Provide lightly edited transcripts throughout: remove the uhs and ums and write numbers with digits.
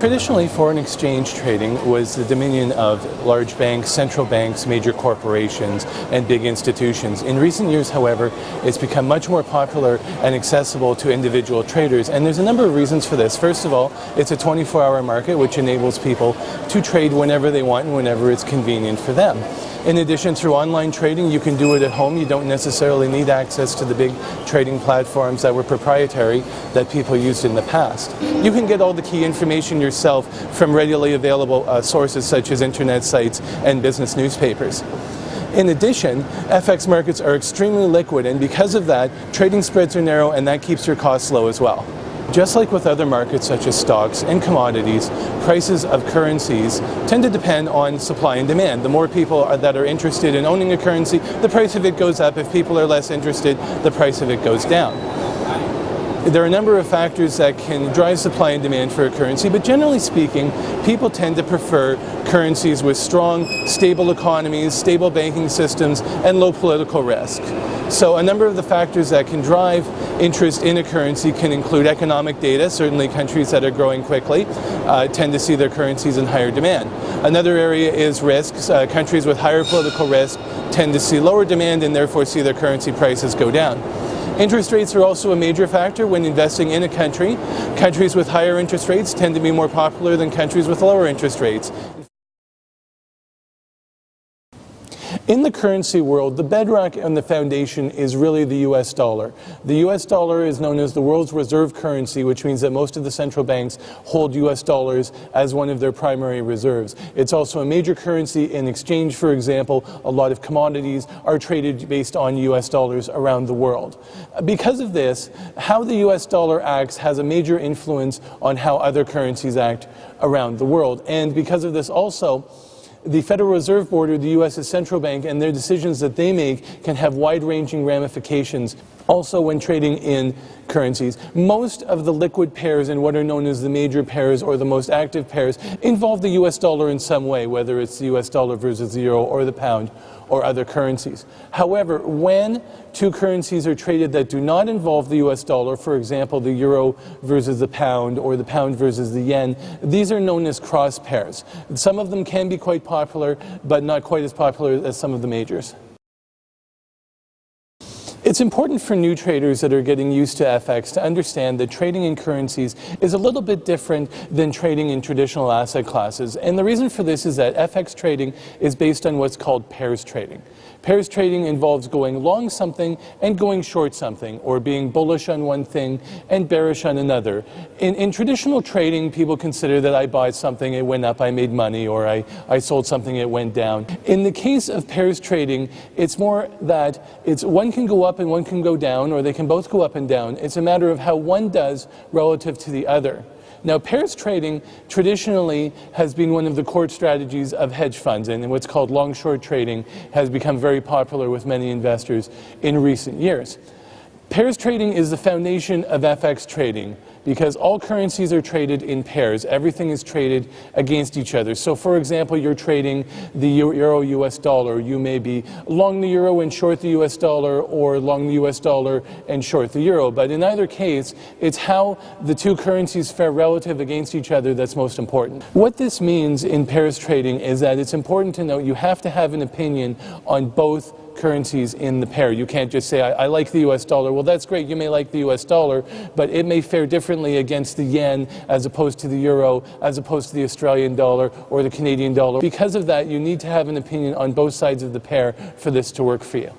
Traditionally, foreign exchange trading was the dominion of large banks, central banks, major corporations, and big institutions. In recent years, however, it's become much more popular and accessible to individual traders, and there's a number of reasons for this. First of all, it's a 24-hour market, which enables people to trade whenever they want and whenever it's convenient for them. In addition, through online trading, you can do it at home. You don't necessarily need access to the big trading platforms that were proprietary that people used in the past. You can get all the key information yourself from readily available sources such as internet sites and business newspapers. In addition, FX markets are extremely liquid, and because of that, trading spreads are narrow, and that keeps your costs low as well. Just like with other markets such as stocks and commodities, prices of currencies tend to depend on supply and demand. The more people that are interested in owning a currency, the price of it goes up. If people are less interested, the price of it goes down. There are a number of factors that can drive supply and demand for a currency, but generally speaking, people tend to prefer currencies with strong, stable economies, stable banking systems, and low political risk. So a number of the factors that can drive interest in a currency can include economic data. Certainly countries that are growing quickly tend to see their currencies in higher demand. Another area is risks. Countries with higher political risk tend to see lower demand and therefore see their currency prices go down. Interest rates are also a major factor when investing in a country. Countries with higher interest rates tend to be more popular than countries with lower interest rates. In the currency world, the bedrock and the foundation is really the US dollar. The US dollar is known as the world's reserve currency, which means that most of the central banks hold US dollars as one of their primary reserves. It's also a major currency in exchange. For example, a lot of commodities are traded based on US dollars around the world. Because of this, how the US dollar acts has a major influence on how other currencies act around the world. And because of this also, the Federal Reserve Board, or the U.S.'s central bank, and their decisions that they make can have wide-ranging ramifications also when trading in currencies. Most of the liquid pairs and what are known as the major pairs or the most active pairs involve the U.S. dollar in some way, whether it's the U.S. dollar versus the euro or the pound or other currencies. However, when two currencies are traded that do not involve the US dollar, for example, the euro versus the pound or the pound versus the yen, these are known as cross pairs. Some of them can be quite popular, but not quite as popular as some of the majors. It's important for new traders that are getting used to FX to understand that trading in currencies is a little bit different than trading in traditional asset classes. And the reason for this is that FX trading is based on what's called pairs trading. Pairs trading involves going long something and going short something, or being bullish on one thing and bearish on another. In traditional trading, people consider that I bought something, it went up, I made money, or I sold something, it went down. In the case of pairs trading, it's more that one can go up and one can go down, or they can both go up and down. It's a matter of how one does relative to the other. Now, pairs trading traditionally has been one of the core strategies of hedge funds, and what's called long-short trading has become very popular with many investors in recent years. Pairs trading is the foundation of FX trading because all currencies are traded in pairs. Everything is traded against each other. So, for example, you're trading the euro-US dollar. You may be long the euro and short the US dollar, or long the US dollar and short the euro. But in either case, it's how the two currencies fare relative against each other that's most important. What this means in pairs trading is that it's important to note you have to have an opinion on both currencies in the pair. You can't just say, I like the US dollar. Well, that's great. You may like the US dollar, but it may fare differently against the yen as opposed to the euro, as opposed to the Australian dollar or the Canadian dollar. Because of that, you need to have an opinion on both sides of the pair for this to work for you.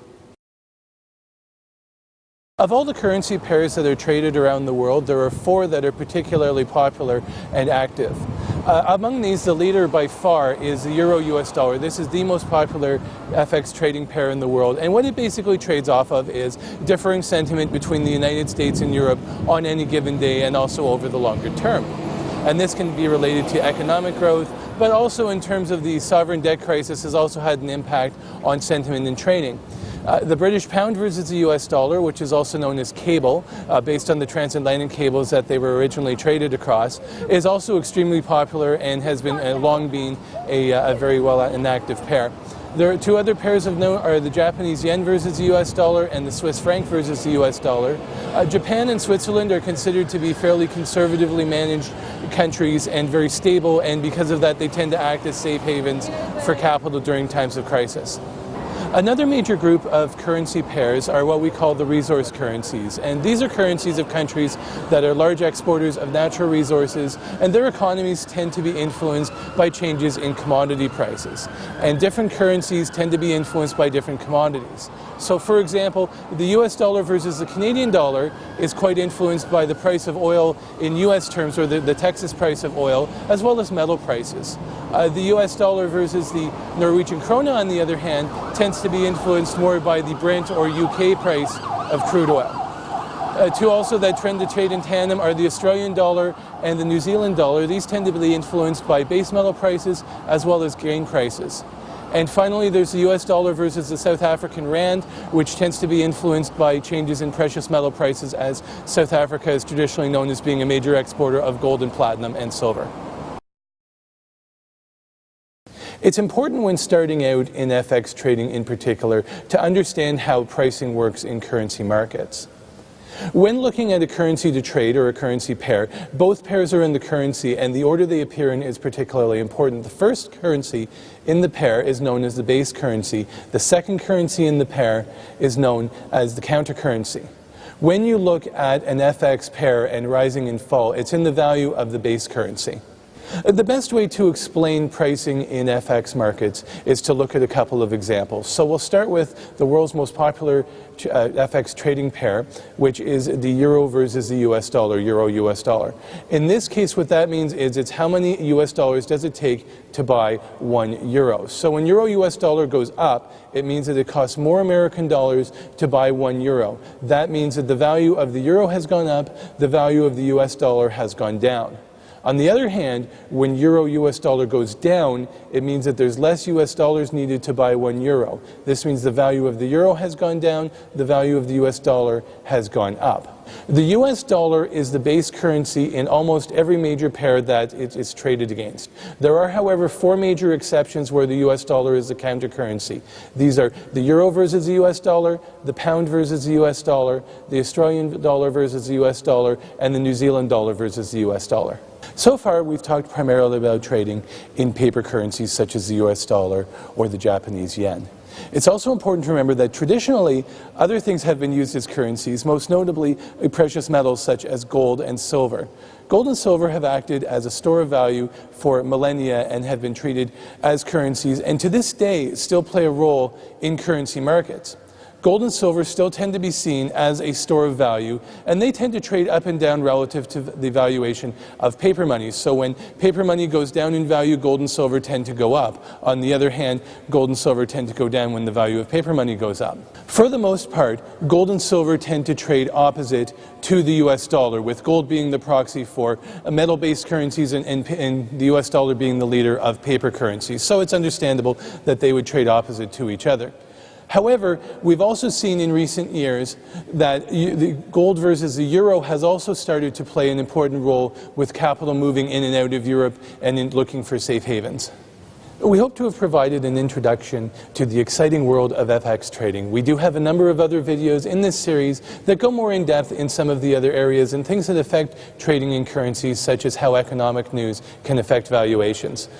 Of all the currency pairs that are traded around the world, there are 4 that are particularly popular and active. Among these, the leader by far is the euro-US dollar. This is the most popular FX trading pair in the world, and what it basically trades off of is differing sentiment between the United States and Europe on any given day and also over the longer term. And this can be related to economic growth, but also in terms of the sovereign debt crisis has also had an impact on sentiment in trading. The British pound versus the US dollar, which is also known as cable, based on the transatlantic cables that they were originally traded across, is also extremely popular and has been long been a very well and active pair. There are two other pairs of note are the Japanese yen versus the US dollar and the Swiss franc versus the US dollar. Japan and Switzerland are considered to be fairly conservatively managed countries and very stable, and because of that they tend to act as safe havens for capital during times of crisis. Another major group of currency pairs are what we call the resource currencies, and these are currencies of countries that are large exporters of natural resources, and their economies tend to be influenced by changes in commodity prices. And different currencies tend to be influenced by different commodities. So for example, the US dollar versus the Canadian dollar is quite influenced by the price of oil in US terms, or the Texas price of oil, as well as metal prices. The US dollar versus the Norwegian krone, on the other hand, tends to be influenced more by the Brent or UK price of crude oil. Two also that trend to trade in tandem are the Australian dollar and the New Zealand dollar. These tend to be influenced by base metal prices as well as grain prices. And finally, there's the US dollar versus the South African rand, which tends to be influenced by changes in precious metal prices, as South Africa is traditionally known as being a major exporter of gold and platinum and silver. It's important when starting out in FX trading in particular to understand how pricing works in currency markets. When looking at a currency to trade or a currency pair, both pairs are in the currency and the order they appear in is particularly important. The first currency in the pair is known as the base currency. The second currency in the pair is known as the counter currency. When you look at an FX pair and rising and fall, it's in the value of the base currency. The best way to explain pricing in FX markets is to look at a couple of examples. So we'll start with the world's most popular FX trading pair, which is the euro versus the US dollar, euro-US dollar. In this case, what that means is it's how many US dollars does it take to buy 1 euro. So when euro-US dollar goes up, it means that it costs more American dollars to buy 1 euro. That means that the value of the euro has gone up, the value of the US dollar has gone down. On the other hand, when euro-US dollar goes down, it means that there's less US dollars needed to buy 1 euro. This means the value of the euro has gone down, the value of the US dollar has gone up. The US dollar is the base currency in almost every major pair that it's traded against. There are, however, 4 major exceptions where the US dollar is the counter currency. These are the euro versus the US dollar, the pound versus the US dollar, the Australian dollar versus the US dollar, and the New Zealand dollar versus the US dollar. So far, we've talked primarily about trading in paper currencies such as the US dollar or the Japanese yen. It's also important to remember that traditionally, other things have been used as currencies, most notably precious metals such as gold and silver. Gold and silver have acted as a store of value for millennia and have been treated as currencies, and to this day still play a role in currency markets. Gold and silver still tend to be seen as a store of value, and they tend to trade up and down relative to the valuation of paper money. So when paper money goes down in value, gold and silver tend to go up. On the other hand, gold and silver tend to go down when the value of paper money goes up. For the most part, gold and silver tend to trade opposite to the US dollar, with gold being the proxy for metal-based currencies and the US dollar being the leader of paper currencies. So it's understandable that they would trade opposite to each other. However, we've also seen in recent years that the gold versus the euro has also started to play an important role with capital moving in and out of Europe and in looking for safe havens. We hope to have provided an introduction to the exciting world of FX trading. We do have a number of other videos in this series that go more in depth in some of the other areas and things that affect trading in currencies, such as how economic news can affect valuations.